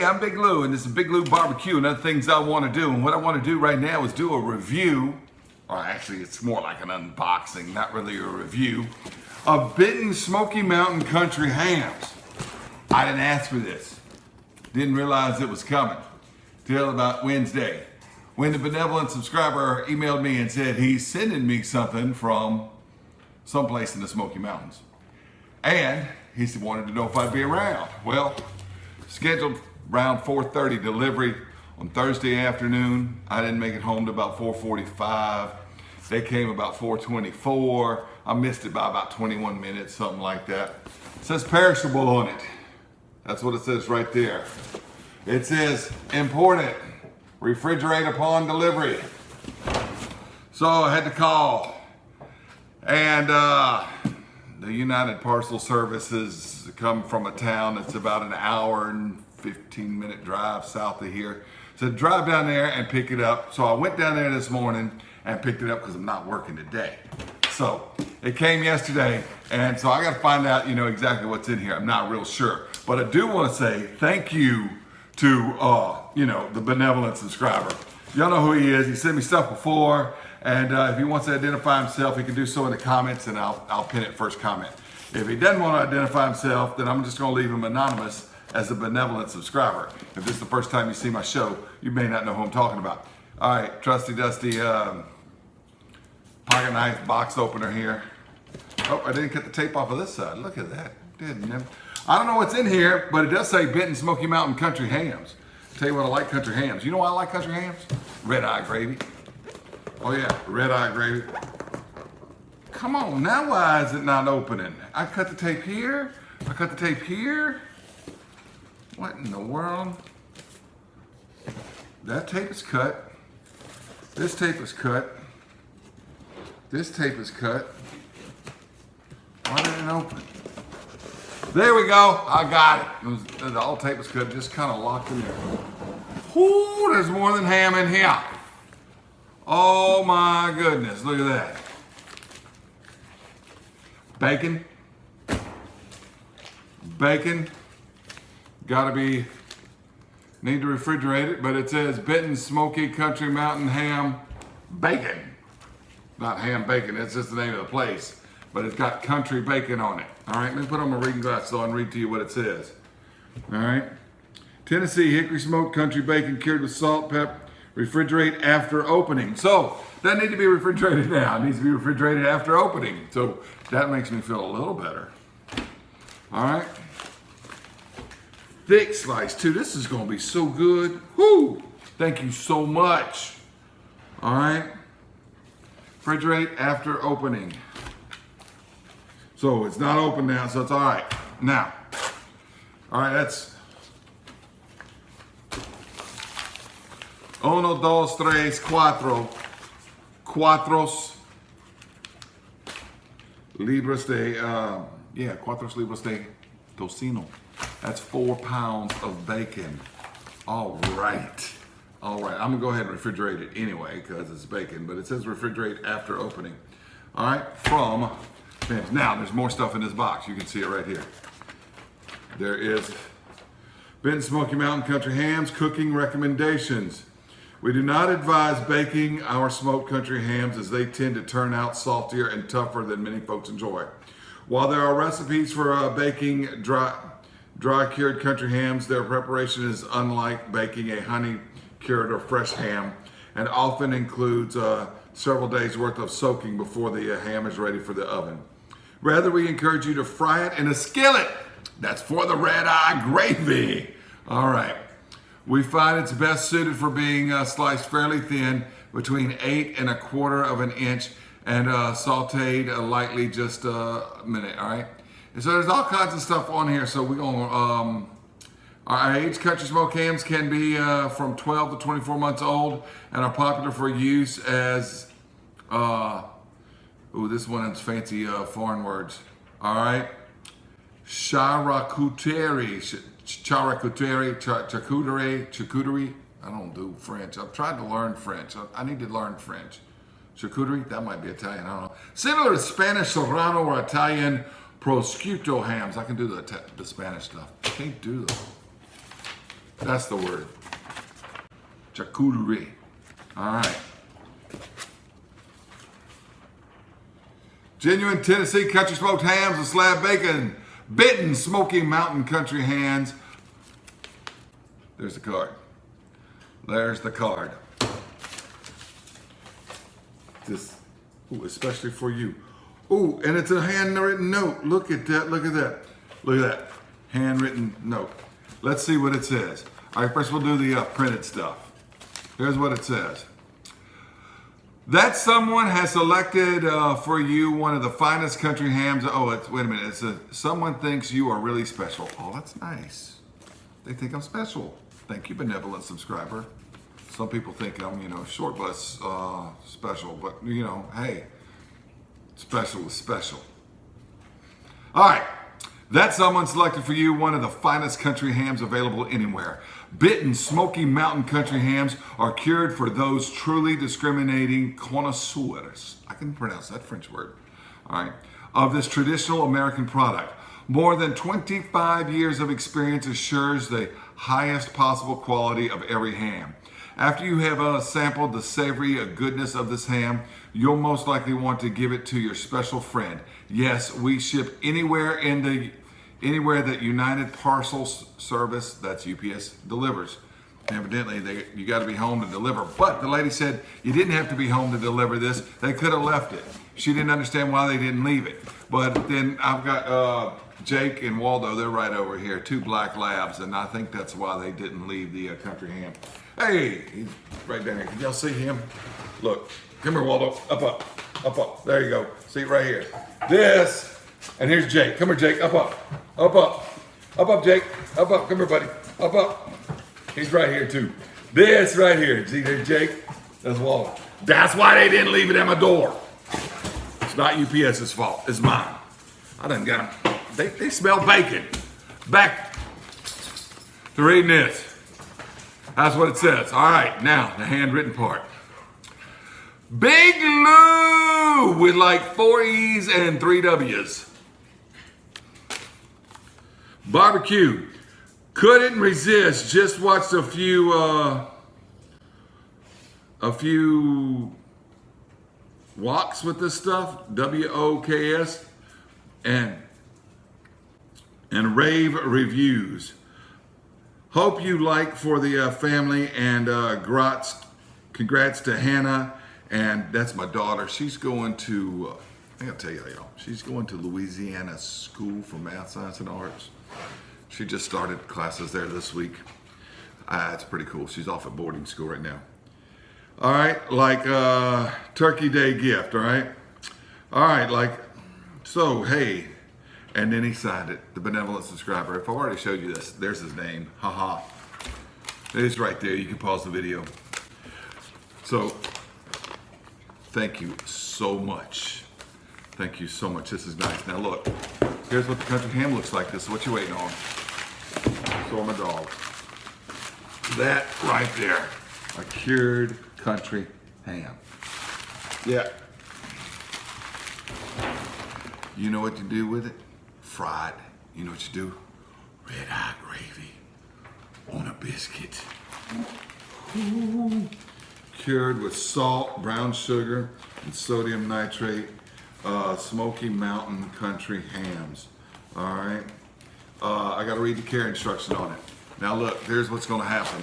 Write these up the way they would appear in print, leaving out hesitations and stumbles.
Hey, I'm Big Lou, and this is Big Lou Barbecue and other things I want to do. And what I want to do right now is do a review, or actually it's more like an unboxing, not really a review, of Benton Smoky Mountain Country Hams. I didn't ask for this. Didn't realize it was coming till about Wednesday, when the benevolent subscriber emailed me and said he's sending me something from someplace in the Smoky Mountains. And he wanted to know if I'd be around. Well, scheduled around 4:30 delivery on Thursday afternoon. I didn't make it home to about 4:45. They came about 4:24. I missed it by about 21 minutes, something like that. It says perishable on it. That's what it says right there. It says important, refrigerate upon delivery. So I had to call, and the United Parcel Services come from a town that's about an hour and 15-minute drive south of here. So drive down there and pick it up. So I went down there this morning and picked it up because I'm not working today. So it came yesterday, and so I got to find out, exactly what's in here. I'm not real sure, but I do want to say thank you to, the benevolent subscriber. Y'all know who he is. He sent me stuff before, and if he wants to identify himself, he can do so in the comments, and I'll pin it first comment. If he doesn't want to identify himself, then I'm just going to leave him anonymous as a benevolent subscriber. If this is the first time you see my show, you may not know who I'm talking about. All right, trusty dusty pocket knife box opener here. Oh, I didn't cut the tape off of this side. Look at that. I don't know what's in here, but it does say Benton Smoky Mountain Country Hams. Tell you what, I like country hams. You know why I like country hams? Red eye gravy. Oh yeah, red eye gravy. Come on, now why is it not opening? I cut the tape here. I cut the tape here. What in the world? That tape is cut. This tape is cut. This tape is cut. Why didn't it open? There we go. I got it. The whole tape was cut, just kind of locked in there. Whoo, there's more than ham in here. Oh my goodness, look at that. Bacon. Bacon. Need to refrigerate it, but it says Benton Smoky Country Mountain Ham Bacon. Not ham bacon, it's just the name of the place. But it's got country bacon on it. All right, let me put on my reading glasses so I can read to you what it says. All right. Tennessee hickory smoked country bacon cured with salt, pepper, refrigerate after opening. So, doesn't need to be refrigerated now. It needs to be refrigerated after opening. So, that makes me feel a little better. All right. Thick slice too. This is going to be so good. Whoo! Thank you so much. All right. Refrigerate after opening. So it's not open now, so it's all right. Now, all right, that's uno, dos, tres, cuatro. Cuatros libras de, cuatros libras de tocino. That's 4 pounds of bacon. All right. All right, I'm gonna go ahead and refrigerate it anyway because it's bacon, but it says refrigerate after opening. All right, from Benton. Now, there's more stuff in this box. You can see it right here. There is Benton Smoky Mountain Country Hams cooking recommendations. We do not advise baking our smoked country hams as they tend to turn out saltier and tougher than many folks enjoy. While there are recipes for baking dry cured country hams, their preparation is unlike baking a honey cured or fresh ham and often includes several days worth of soaking before the ham is ready for the oven. Rather, we encourage you to fry it in a skillet. That's for the red eye gravy. All right. We find it's best suited for being sliced fairly thin, between 1/8 and 1/4 of an inch, and sauteed lightly just a minute. All right. And so there's all kinds of stuff on here. So we're going our aged country smoked hams can be from 12 to 24 months old and are popular for use as this one is fancy foreign words. All right. Charcuterie. I don't do French. I've tried to learn French. I need to learn French. Charcuterie, that might be Italian, I don't know. Similar to Spanish Serrano or Italian prosciutto hams. I can do the Spanish stuff. I can't do That's the word. Charcuterie. All right. Genuine Tennessee country smoked hams and slab bacon. Benton Smoky Mountain Country Hands. There's the card. There's the card. This, ooh, especially for you. Ooh, and it's a handwritten note. Look at that, look at that. Look at that, handwritten note. Let's see what it says. All right, first we'll do the printed stuff. Here's what it says. That someone has selected for you one of the finest country hams. Oh, wait a minute. It's someone thinks you are really special. Oh, that's nice. They think I'm special. Thank you, benevolent subscriber. Some people think I'm, short bus special, but hey, special is special. All right. That someone selected for you one of the finest country hams available anywhere. Benton Smoky Mountain Country Hams are cured for those truly discriminating connoisseurs. I can pronounce that French word. All right. Of this traditional American product. More than 25 years of experience assures the highest possible quality of every ham. After you have sampled the savory goodness of this ham, you'll most likely want to give it to your special friend. Yes, we ship anywhere that United Parcels Service, that's UPS, delivers. Evidently, you got to be home to deliver. But the lady said you didn't have to be home to deliver this. They could have left it. She didn't understand why they didn't leave it. But then I've got Jake and Waldo. They're right over here, 2 black labs, and I think that's why they didn't leave the country ham. Hey, he's right down here. Can y'all see him? Look, come here, Waldo. Up. There you go. See it right here. This, and here's Jake. Come here, Jake. Up, Jake. Up. Come here, buddy. Up. He's right here too. This right here. See there, Jake? That's Waldo. That's why they didn't leave it at my door. It's not UPS's fault. It's mine. I done got them. They smell bacon. Back to reading this. That's what it says. All right, now the handwritten part. Big Lou with like 4 E's and 3 W's. Barbecue. Couldn't resist. Just watched a few walks with this stuff. WOKS and rave reviews. Hope you like for the family, and congrats to Hannah, and that's my daughter. She's going to, I gotta tell y'all, she's going to Louisiana School for Math, Science, and Arts. She just started classes there this week. It's pretty cool. She's off at boarding school right now. All right, like Turkey Day gift, all right? All right, so, hey, and then he signed it, the benevolent subscriber. If I already showed you this, there's his name, haha. It's right there, you can pause the video. So, thank you so much. Thank you so much, this is nice. Now look, here's what the country ham looks like. This is what you're waiting on. So my dog. That right there, a cured country ham. Yeah. You know what to do with it? Fried. You know what you do? Red eye gravy on a biscuit. Ooh. Cured with salt, brown sugar, and sodium nitrate. Smoky Mountain Country Hams. All right. I got to read the care instruction on it. Now look, here's what's going to happen.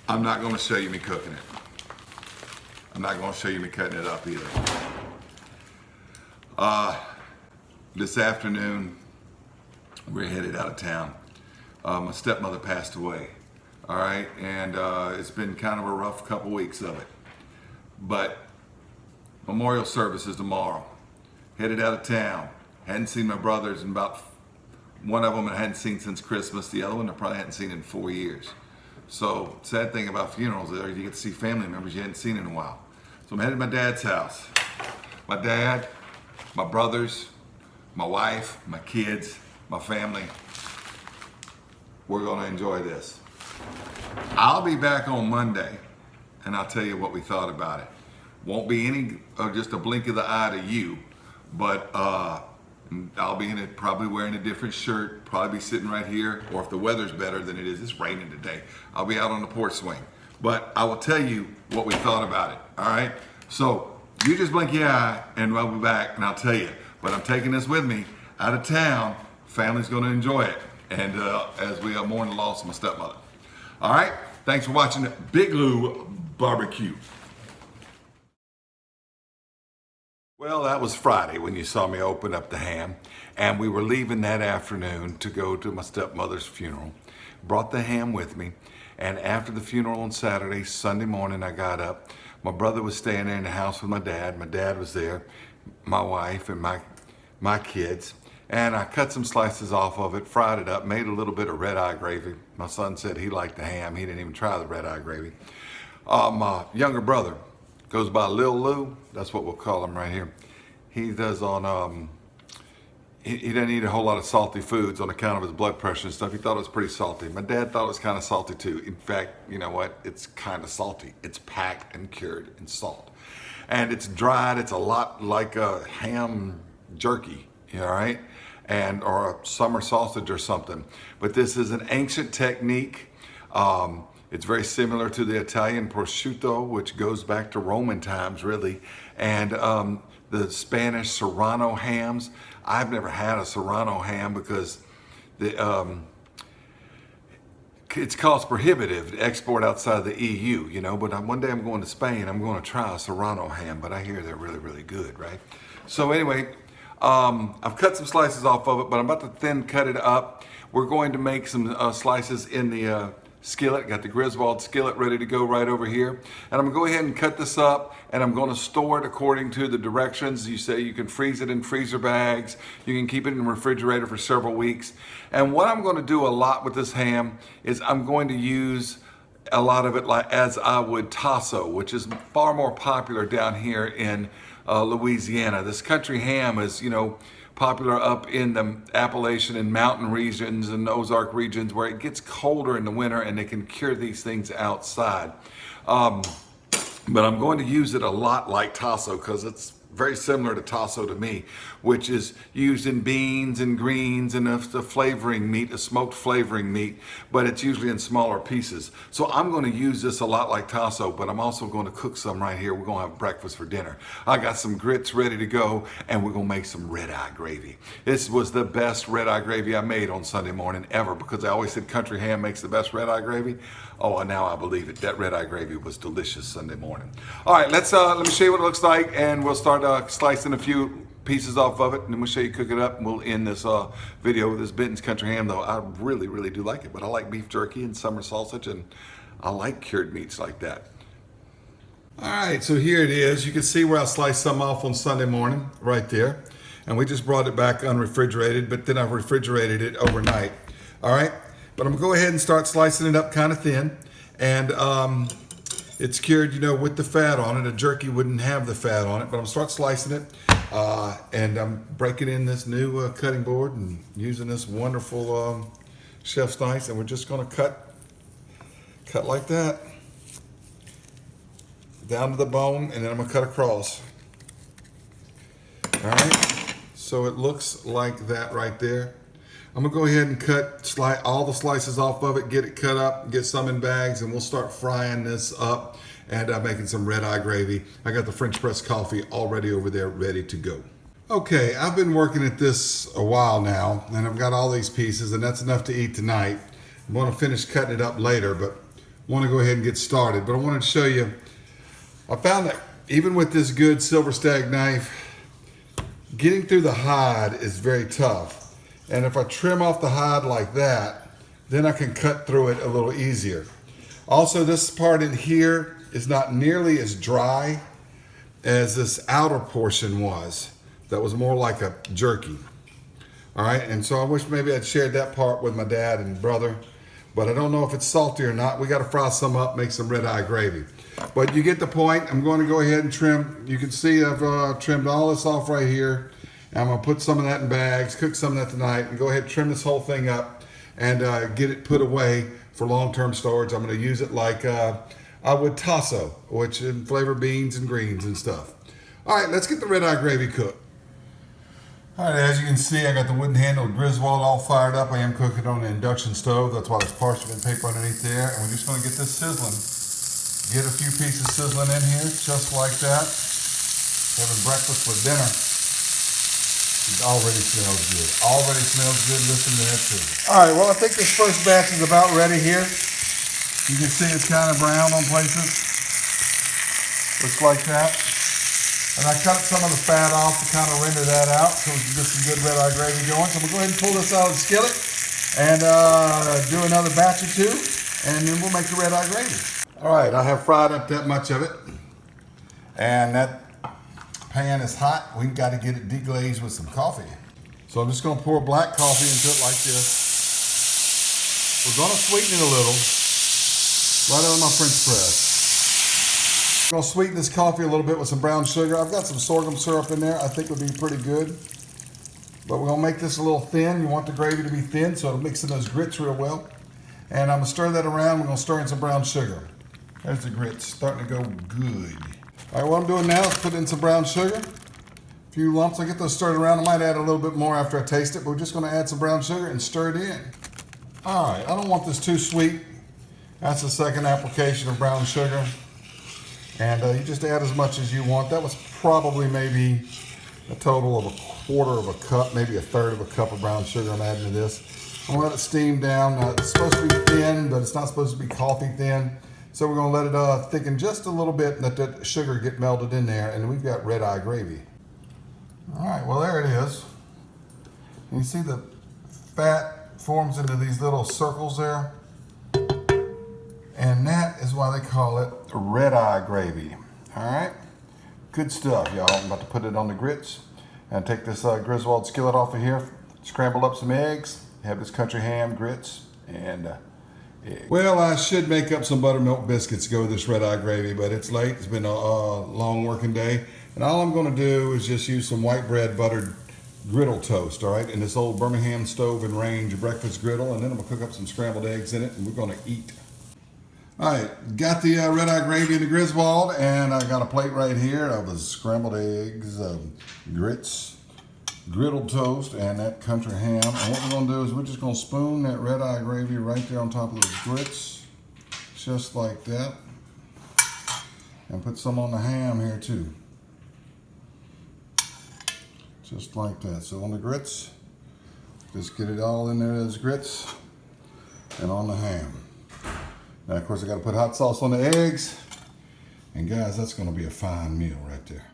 I'm not going to show you me cooking it. I'm not going to show you me cutting it up either. This afternoon, we're headed out of town. My stepmother passed away. All right, and it's been kind of a rough couple weeks of it. But memorial service is tomorrow. Headed out of town. Hadn't seen my brothers in about, one of them I hadn't seen since Christmas. The other one I probably hadn't seen in 4 years. So sad thing about funerals, you get to see family members you hadn't seen in a while. So I'm headed to my dad's house. My dad, my brothers, my wife, my kids, my family. We're gonna enjoy this. I'll be back on Monday and I'll tell you what we thought about it. Won't be any, just a blink of the eye to you, but I'll be in it, probably wearing a different shirt, probably be sitting right here, or if the weather's better than it is, it's raining today, I'll be out on the porch swing. But I will tell you what we thought about it, all right? So you just blink your eye and I'll be back and I'll tell you. But I'm taking this with me out of town. Family's gonna enjoy it. And as we mourn the loss of my stepmother. All right, thanks for watching Big Lou Barbecue. Well, that was Friday when you saw me open up the ham, and we were leaving that afternoon to go to my stepmother's funeral. Brought the ham with me, and after the funeral on Saturday, Sunday morning I got up. My brother was staying there in the house with my dad. My dad was there, my wife, and my kids. And I cut some slices off of it, fried it up, made a little bit of red-eye gravy. My son said he liked the ham. He didn't even try the red-eye gravy. My younger brother goes by Lil Lou. That's what we'll call him right here. He does on, he doesn't eat a whole lot of salty foods on account of his blood pressure and stuff. He thought it was pretty salty. My dad thought it was kind of salty too. In fact, you know what? It's kind of salty. It's packed and cured in salt. And it's dried. It's a lot like a ham jerky, all right? And or a summer sausage or something. But this is an ancient technique. It's very similar to the Italian prosciutto, which goes back to Roman times, really. And the Spanish Serrano hams. I've never had a Serrano ham because it's cost prohibitive to export outside the EU, you know. But one day I'm going to Spain. I'm going to try a Serrano ham, but I hear they're really, really good, right? So anyway, I've cut some slices off of it, but I'm about to thin cut it up. We're going to make some slices in the skillet. Got the Griswold skillet ready to go right over here. And I'm gonna go ahead and cut this up, and I'm gonna store it according to the directions. You say you can freeze it in freezer bags. You can keep it in the refrigerator for several weeks. And what I'm gonna do a lot with this ham is I'm going to use a lot of it like as I would tasso, which is far more popular down here in Louisiana. This country ham is, you know, popular up in the Appalachian and mountain regions and Ozark regions where it gets colder in the winter and they can cure these things outside. But I'm going to use it a lot like tasso because it's very similar to tasso to me, which is used in beans and greens and a flavoring meat, a smoked flavoring meat, but it's usually in smaller pieces. So I'm going to use this a lot like tasso, but I'm also going to cook some right here. We're going to have breakfast for dinner. I got some grits ready to go, and we're going to make some red-eye gravy. This was the best red-eye gravy I made on Sunday morning ever because I always said country ham makes the best red-eye gravy. Oh, and now I believe it. That red-eye gravy was delicious Sunday morning. All right, let me show you what it looks like, and we'll start slicing a few pieces off of it, and then we'll show you cook it up, and we'll end this video with this Benton's country ham, though I really, really do like it. But I like beef jerky and summer sausage, and I like cured meats like that. All right, so here it is. You can see where I sliced some off on Sunday morning, right there. And we just brought it back unrefrigerated, but then I refrigerated it overnight. All right, but I'm gonna go ahead and start slicing it up kind of thin. And it's cured, you know, with the fat on it. A jerky wouldn't have the fat on it, but I'm start slicing it. And I'm breaking in this new cutting board and using this wonderful chef's knife, and we're just gonna cut like that, down to the bone, and then I'm gonna cut across. All right, so it looks like that right there. I'm gonna go ahead and cut all the slices off of it, get it cut up, get some in bags, and we'll start frying this up and making some red-eye gravy. I got the French press coffee already over there ready to go. Okay, I've been working at this a while now, and I've got all these pieces, and that's enough to eat tonight. I'm gonna finish cutting it up later, but wanna go ahead and get started. But I wanted to show you, I found that even with this good silver stag knife, getting through the hide is very tough. And if I trim off the hide like that, then I can cut through it a little easier. Also, this part in here is not nearly as dry as this outer portion was. That was more like a jerky. All right, and so I wish maybe I'd shared that part with my dad and brother, but I don't know if it's salty or not. We gotta fry some up, make some red-eye gravy. But you get the point. I'm going to go ahead and trim. You can see I've trimmed all this off right here. I'm gonna put some of that in bags, cook some of that tonight, and go ahead and trim this whole thing up and get it put away for long-term storage. I'm gonna use it like I would tasso, which in flavor beans and greens and stuff. All right, let's get the red-eye gravy cooked. All right, as you can see, I got the wooden handle Griswold all fired up. I am cooking on an induction stove. That's why there's parchment paper underneath there. And we're just gonna get this sizzling. Get a few pieces sizzling in here, just like that. Having breakfast for dinner. It already smells good. Already smells good. Listen to that sizzle. All right, well, I think this first batch is about ready here. You can see it's kind of brown on places. Looks like that. And I cut some of the fat off to kind of render that out so we can get some good red-eye gravy going. So we'll go ahead and pull this out of the skillet and do another batch or two, and then we'll make the red-eye gravy. All right, I have fried up that much of it, and that pan is hot. We've got to get it deglazed with some coffee. So I'm just going to pour black coffee into it like this. We're going to sweeten it a little, right on my French press. I'm going to sweeten this coffee a little bit with some brown sugar. I've got some sorghum syrup in there. I think would be pretty good. But we're going to make this a little thin. You want the gravy to be thin so it'll mix in those grits real well. And I'm going to stir that around. We're going to stir in some brown sugar. There's the grits, starting to go good. All right, what I'm doing now is put in some brown sugar. A few lumps. I get those stirred around. I might add a little bit more after I taste it, but we're just going to add some brown sugar and stir it in. All right, I don't want this too sweet. That's the second application of brown sugar. And you just add as much as you want. That was probably maybe a total of a quarter of a cup, maybe a third of a cup of brown sugar I'm adding to this. I'm gonna let it steam down. Now, it's supposed to be thin, but it's not supposed to be coffee thin. So we're gonna let it thicken just a little bit and let that sugar get melted in there, and we've got red-eye gravy. All right, well, there it is. You see the fat forms into these little circles there? And that is why they call it red-eye gravy. All right, good stuff, y'all. I'm about to put it on the grits and take this Griswold skillet off of here, scramble up some eggs, have this country ham, grits, and eggs. Well, I should make up some buttermilk biscuits to go with this red-eye gravy, but it's late. It's been a long working day. And all I'm gonna do is just use some white bread buttered griddle toast, all right, in this old Birmingham stove and range breakfast griddle, and then I'm gonna cook up some scrambled eggs in it, and we're gonna eat. All right, got the red-eye gravy in the Griswold, and I got a plate right here of the scrambled eggs, grits, griddled toast, and that country ham. And what we're gonna do is we're just gonna spoon that red-eye gravy right there on top of those grits, just like that. And put some on the ham here too. Just like that. So on the grits, just get it all in there as grits, and on the ham. Now, of course, I got to put hot sauce on the eggs. And guys, that's going to be a fine meal right there.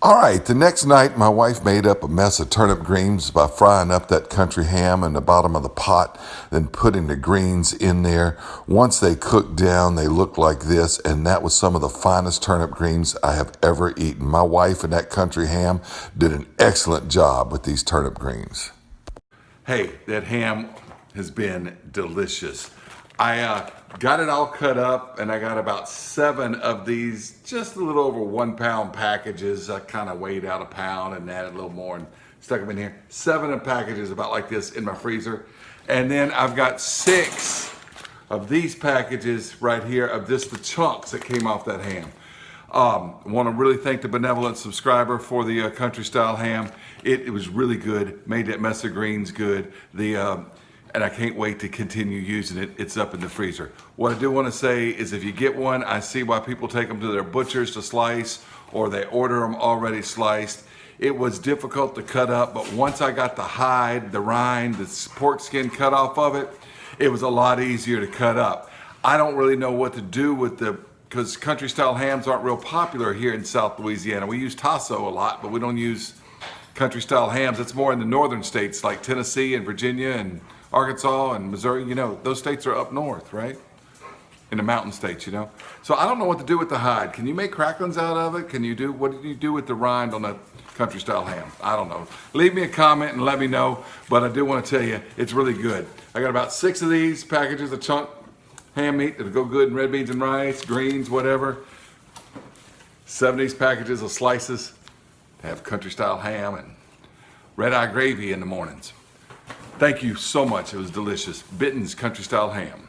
All right, the next night, my wife made up a mess of turnip greens by frying up that country ham in the bottom of the pot, then putting the greens in there. Once they cooked down, they looked like this, and that was some of the finest turnip greens I have ever eaten. My wife and that country ham did an excellent job with these turnip greens. Hey, that ham has been delicious. I got it all cut up, and I got about 7 of these, just a little over 1 pound packages. I kind of weighed out a pound and added a little more and stuck them in here. 7 of packages about like this in my freezer. And then I've got 6 of these packages right here of just the chunks that came off that ham. I want to really thank the benevolent subscriber for the country style ham. It was really good, made that mess of greens good. And I can't wait to continue using it. It's up in the freezer. What I do want to say is if you get one, I see why people take them to their butchers to slice, or they order them already sliced. It was difficult to cut up, but once I got the hide, the rind, the pork skin cut off of it, it was a lot easier to cut up. I don't really know what to do with because country style hams aren't real popular here in South Louisiana. We use tasso a lot, but we don't use country style hams. It's more in the northern states like Tennessee and Virginia and Arkansas and Missouri. You know, those states are up north, right? In the mountain states, you know. So I don't know what to do with the hide. Can you make cracklings out of it? What did you do with the rind on that country style ham? I don't know. Leave me a comment and let me know, but I do want to tell you, it's really good. I got about 6 of these packages of chunk ham meat that'll go good in red beans and rice, greens, whatever. 7 of these packages of slices to have country style ham and red-eye gravy in the mornings. Thank you so much. It was delicious. Benton's country style ham.